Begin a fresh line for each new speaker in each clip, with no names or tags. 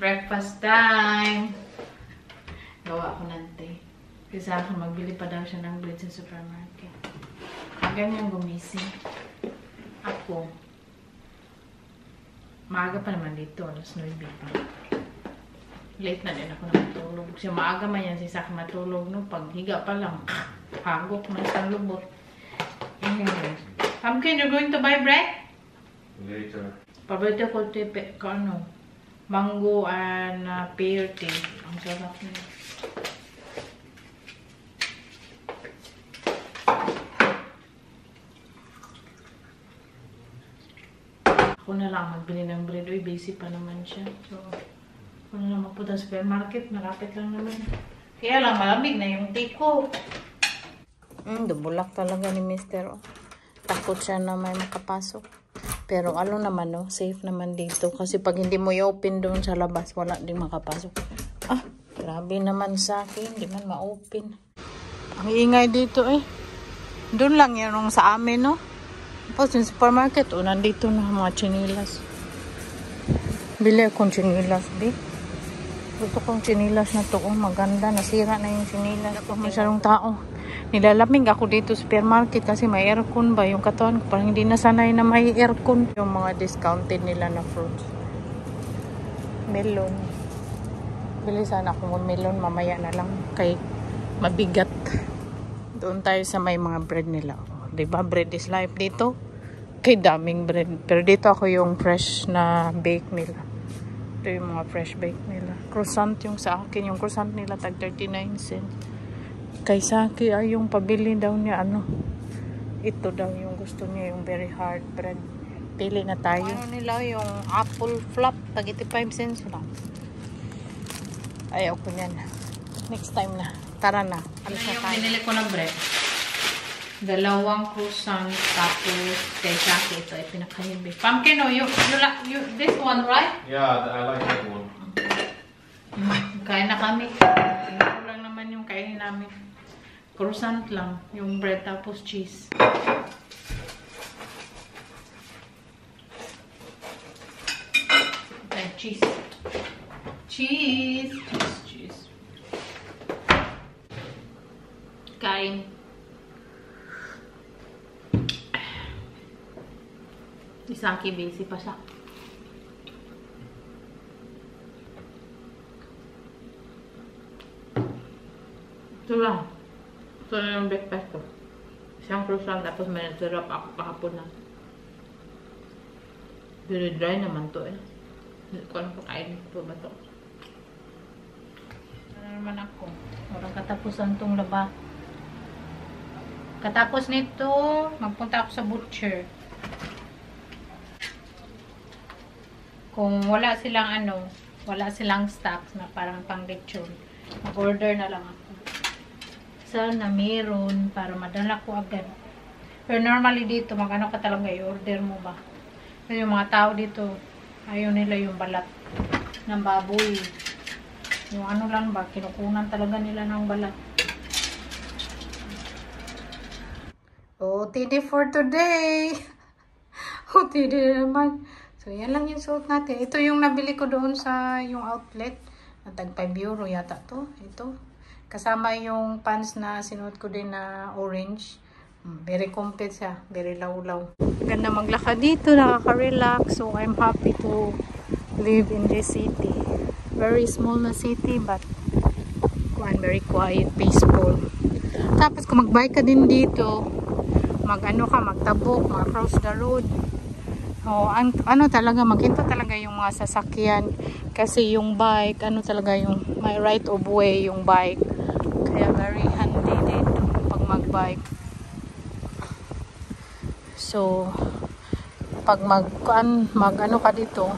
Breakfast time! Gawa ako nante. Kasi ako magbili pa daw siya ng bread sa supermarket. Ganyan gumising. Ako. Maaga pa naman dito. Alas 9 pa. Late na din ako natulog. Siya maaga man yan si Sak matulog. No? Pag higa pa lang. Hagok na isang lubot. Anyway. Pumpkin, you're going to buy bread?
Later.
Paborito ko ano, mango and pear tea. Ang sarap niya. Ako na lang magbili ng bread. Uy, busy pa naman siya. So, ako na lang magpunta sa supermarket. Malapit lang naman. Kaya lang, malamig na yung tea ko. Dubulak talaga ni Mr. Takot siya na may makapasok. Pero ano naman, no? Safe naman dito. Kasi pag hindi mo i-open doon sa labas, wala din makapasok. Ah, grabe naman sa akin. Hindi man ma-open. Ang ingay dito eh. Doon lang yan sa amin, no? Tapos yung supermarket, nandito na mga chinilas. Bili akong chinilas, be. Gusto kong chinilas na to. Maganda. Nasira na yung chinilas. Ako masyadong tao. Nilalamig ako dito sa supermarket kasi may aircon ba yung katawan ko. Parang hindi nasanay na may aircon. Yung mga discounted nila na fruits. Melon. Bili sana ako ng melon. Mamaya na lang. Kay mabigat. Doon tayo sa may mga bread nila. Diba? Bread is life dito. Kay daming bread. Pero dito ako yung fresh na bake nila. Ito yung mga fresh bake nila. Croissant yung sa akin. Yung croissant nila tag 39 cents. Kay Saki ay yung pabili daw niya ano. Ito daw yung gusto niya, yung very hard bread. Pili na tayo. Ano nila yung apple flop, tag 85 cents lang. Ayaw ko niyan. Next time na. Tara na. Ano yung binili ko na bread? Dalawang croissant, tapos kay Saki ito ay pinakahibi. Pumpkin, no? You this one, right?
Yeah, I like that one.
Kain na kami. Ito lang naman yung kainin namin. Croissant lang. Yung bread tapos cheese. Okay, cheese. Cheese. Cheese. Kain. Isaki busy pa siya. Ito lang. Ito na yung breakfast ko. Isang croissant tapos may syrup ako kahapon na. Very dry naman to eh. Hindi ko alam pakain ito ba to. Ano naman ako. Walang katapusan tong laba. Katapos nito, magpunta ako sa butcher. Kung wala silang wala silang stocks na parang pang lechon, mag-order na lang ako. Sana meron para madala ko agad. Pero normally dito, magano ka talaga i-order mo ba? Kasi yung mga tao dito, ayaw nila yung balat ng baboy. Yung ano lang ba, kinukunan talaga nila ng balat. OTD for today! OTD naman. So, yan lang yung suot natin. Ito yung nabili ko doon sa yung outlet. Tag 5 euro yata to. Ito. Kasama yung pants na sinuot ko din na orange. Very complete siya. Very lawlaw. Ganda maglakad dito. Nakaka-relax. So, I'm happy to live in this city. Very small na city but very quiet, peaceful. Tapos kung mag-bike ka din dito, magtabok, mag-cross the road. Ano talaga, maghinto talaga yung mga sasakyan. Kasi yung bike, talaga yung may right of way yung bike. Kaya very handy dito pag mag-bike. So, pag ka dito,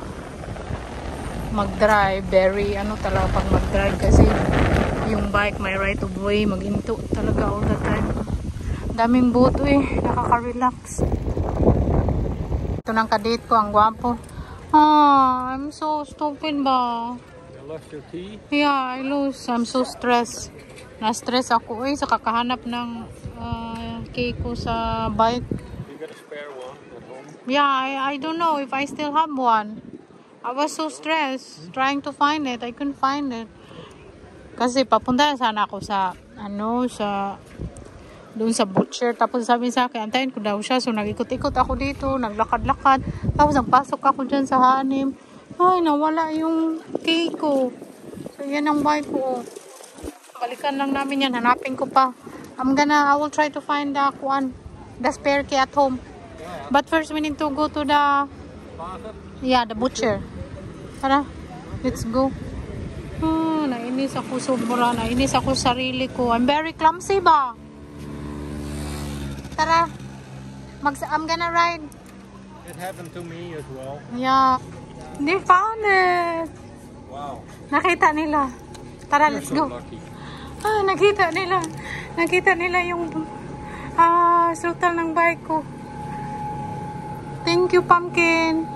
mag-drive, very talaga pag mag-drive kasi yung bike may right of way, maghinto talaga all the time. Daming boto eh, nakaka-relax. Ito nang kadate ko, ang gwapo. I'm so stupid ba?
You lost your key?
Yeah, I lose. I'm so stressed. Na-stress ako sa kakahanap ng key ko sa bike.
You got a spare one at home?
Yeah, I don't know if I still have one. I was so stressed trying to find it. I couldn't find it. Kasi papunta sana ako sa doon sa butcher. Tapos sabi sa akin, antayin ko daw siya. So nag-ikot-ikot ako dito, naglakad-lakad. Tapos nagpasok ako dyan sa hanim. Ay, nawala yung cake ko. So yan ang bike ko. Balikan lang namin yan. Hanapin ko pa. I will try to find the spare key at home. But first we need to go to the butcher. Tara, let's go. Nainis ako sobra. Nainis ako sarili ko. I'm very clumsy ba? Tara. I'm gonna ride.
It happened to me as well.
Yeah. They found it.
Wow.
Nakita nila. Tara, let's go.
Lucky.
Nakita nila. Nakita nila yung sultan ng bike ko. Thank you, Pumpkin.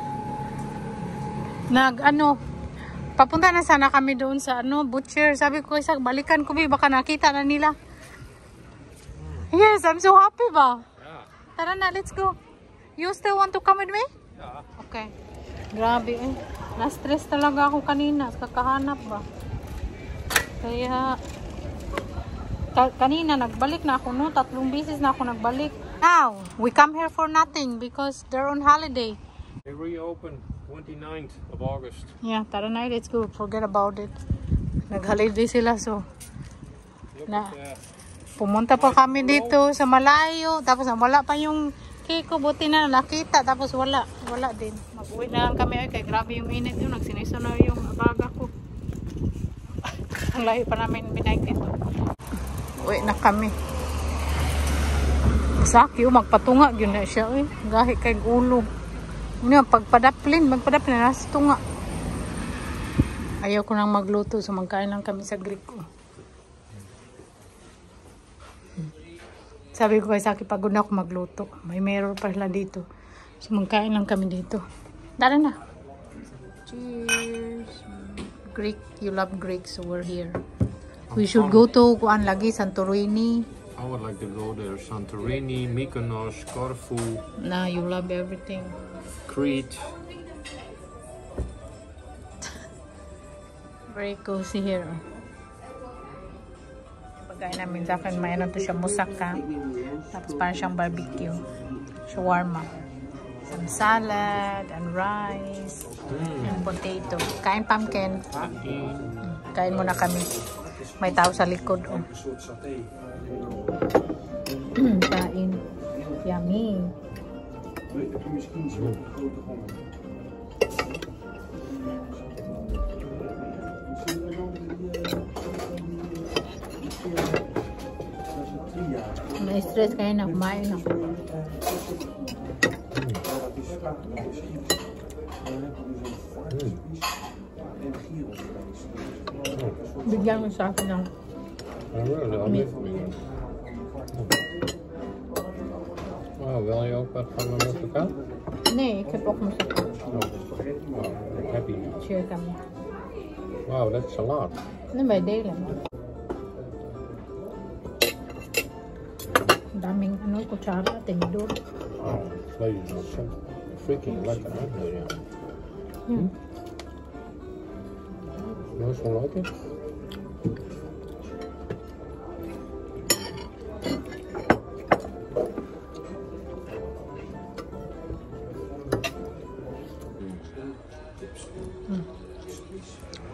Papunta na sana kami doon sa butcher. Sabi ko, balikan ko baka nakita na nila. Yes, I'm so happy ba?
Yeah.
Tara na, let's go. You still want to come with me?
Yeah.
Okay. Grabe eh. Na-stress talaga ako kanina. Kakahanap ba? Kaya, kanina nagbalik na ako, no? 3 beses na ako nagbalik. Now, we come here for nothing because they're on holiday.
They reopened 29th of August.
Yeah, tara na, let's go. Forget about it. Nag-holiday sila, so.
Look at that.
Pumunta pa kami dito sa malayo. Tapos wala pa yung cake ko. Buti na nakita. Tapos wala din. Mag-uwi na lang kami. Ay, kaya grabe yung init yun. Nagsiniso na yung baga ko. Ang layo pa namin binayag dito. Uwi na kami. Sakyo, magpatunga. Yun na siya. Gahi kay ulo. Magpadaplin na nasa tunga. Ayaw ko nang magluto. So magkain lang kami sa Greek ko. Sabi ko kay Saki, pagod na ako magluto. May mirror pa sila dito. So magkain lang kami dito. Tara na. Cheers. Greek, you love Greek, so we're here. We should go to kuan lagi, Santorini.
I would like to go there. Santorini, Mykonos, Corfu.
Nah, you love everything.
Crete.
Very cozy here. Pagkain namin sa akin, may to siya, musaka. Tapos parang siyang barbecue. Shawarma. Some salad and rice. And potato. Kain, Pumpkin. Kain muna kami. May tao sa likod. Oh. Kain. Yummy. Na-stress kayo na kumain ako. Bigyan mo sa akin ng meat.
Wil je ook wat van de moussaka?
Nee, ik heb ook moussaka.
Happy.
Share kami.
Wow, that's a lot.
May delen. Daming kutsara, tinidor.
Oh, vlees is nog zo freaking lekker, hè? Dat is wel lekker.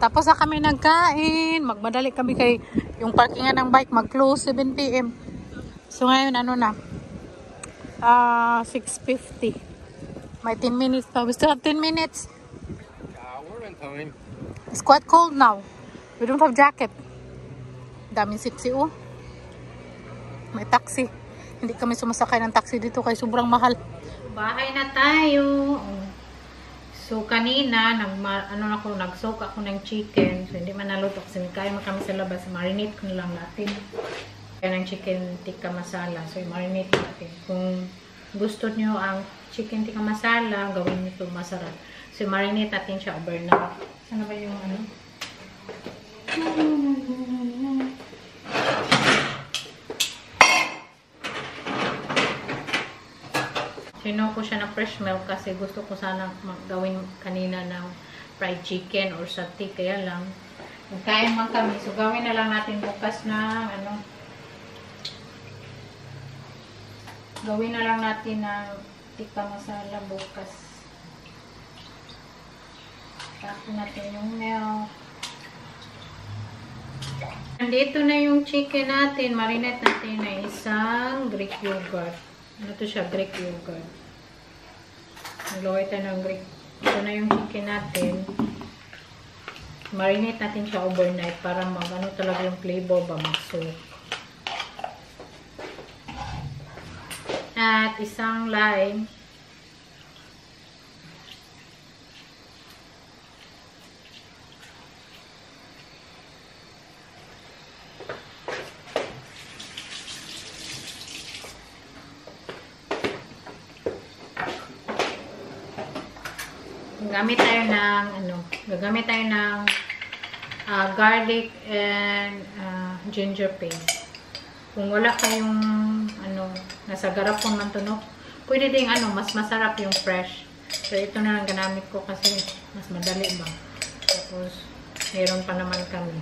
Tapos na kami nagkain, magmadali kami kay yung parkingan ng bike mag-close 7 PM. So ngayon 6:50. May 10 minutes pa. We still have 10 minutes.
Yeah, we're in time.
It's quite cold now. We don't have jacket. Daming sipsi oh. May taxi. Hindi kami sumasakay ng taxi dito kay sobrang mahal. Bahay na tayo. So kanina nag-soak ako ng chicken. So hindi man naluto kasi kaya kami sa labas. Marinate ko na lang natin. Kaya ng chicken tikka masala. So i-marinate natin. Kung gusto niyo ang chicken tikka masala, gawin niyo ito masarap. So i-marinate natin siya overnight. Sana ba yung Sino ko siya na fresh milk kasi gusto ko sana gawin kanina ng fried chicken or sati. Kaya lang, magkain man kami. So, gawin na lang natin bukas na, gawin na lang natin ng tikka masala bukas. Tapos natin yung milk. Nandito na yung chicken natin. Marinate natin na isang Greek yogurt. Ano to siya? Greek yogurt. Nagluway tayo ng Greek. Ito na yung chicken natin. Marinate natin siya overnight para mag-ano talaga yung flavor ba mag-soak. At isang lime. Gagamit tayo ng garlic and ginger paste. Kung wala kayong nasa garapon man to, no, pwede ding mas masarap yung fresh. So ito na lang ginamit ko kasi mas madali ba. Tapos meron pa naman kami.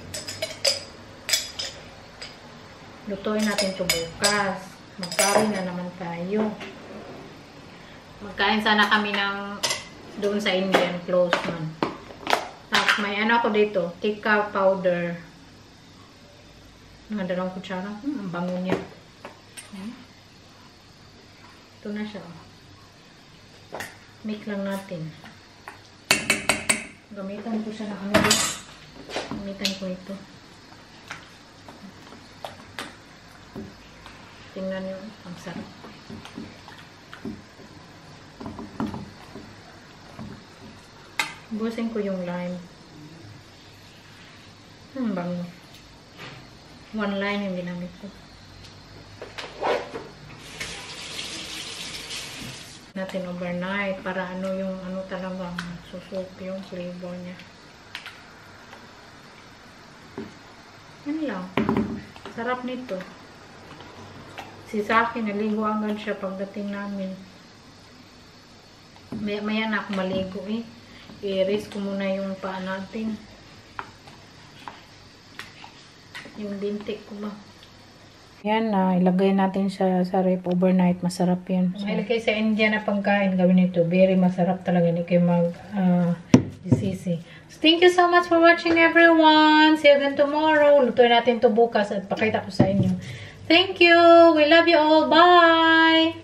Lutuin natin ito bukas. Magkain na naman tayo. Magkain sana kami ng doon sa Indian close man. Tapos may ako dito, tikka powder. Mga 2 kutsara. Ang bango niya. Ito na siya. Make lang natin. Gamitan ko siya ng Gamitan ko ito. Tingnan nyo. Ang sarap. Busin ko yung lime. Ang bango. 1 lime yung ginamit ko. Natin overnight para yung talaga susuk yung flavor niya. Yan lang. Sarap nito. Sa akin, naligo agad siya pagdating namin. Maya na ako maligo eh. I-erase ko muna yung paa natin. Yung bintik ko ba. Yan na, ilagay natin siya sa ref overnight. Masarap yan. So, ilagay sa India na pagkain, gawin ito. Very masarap talaga. Hindi kayo mag-disisi. So, thank you so much for watching everyone. See you again tomorrow. Lutuin natin ito bukas at pakita ko sa inyo. Thank you. We love you all. Bye!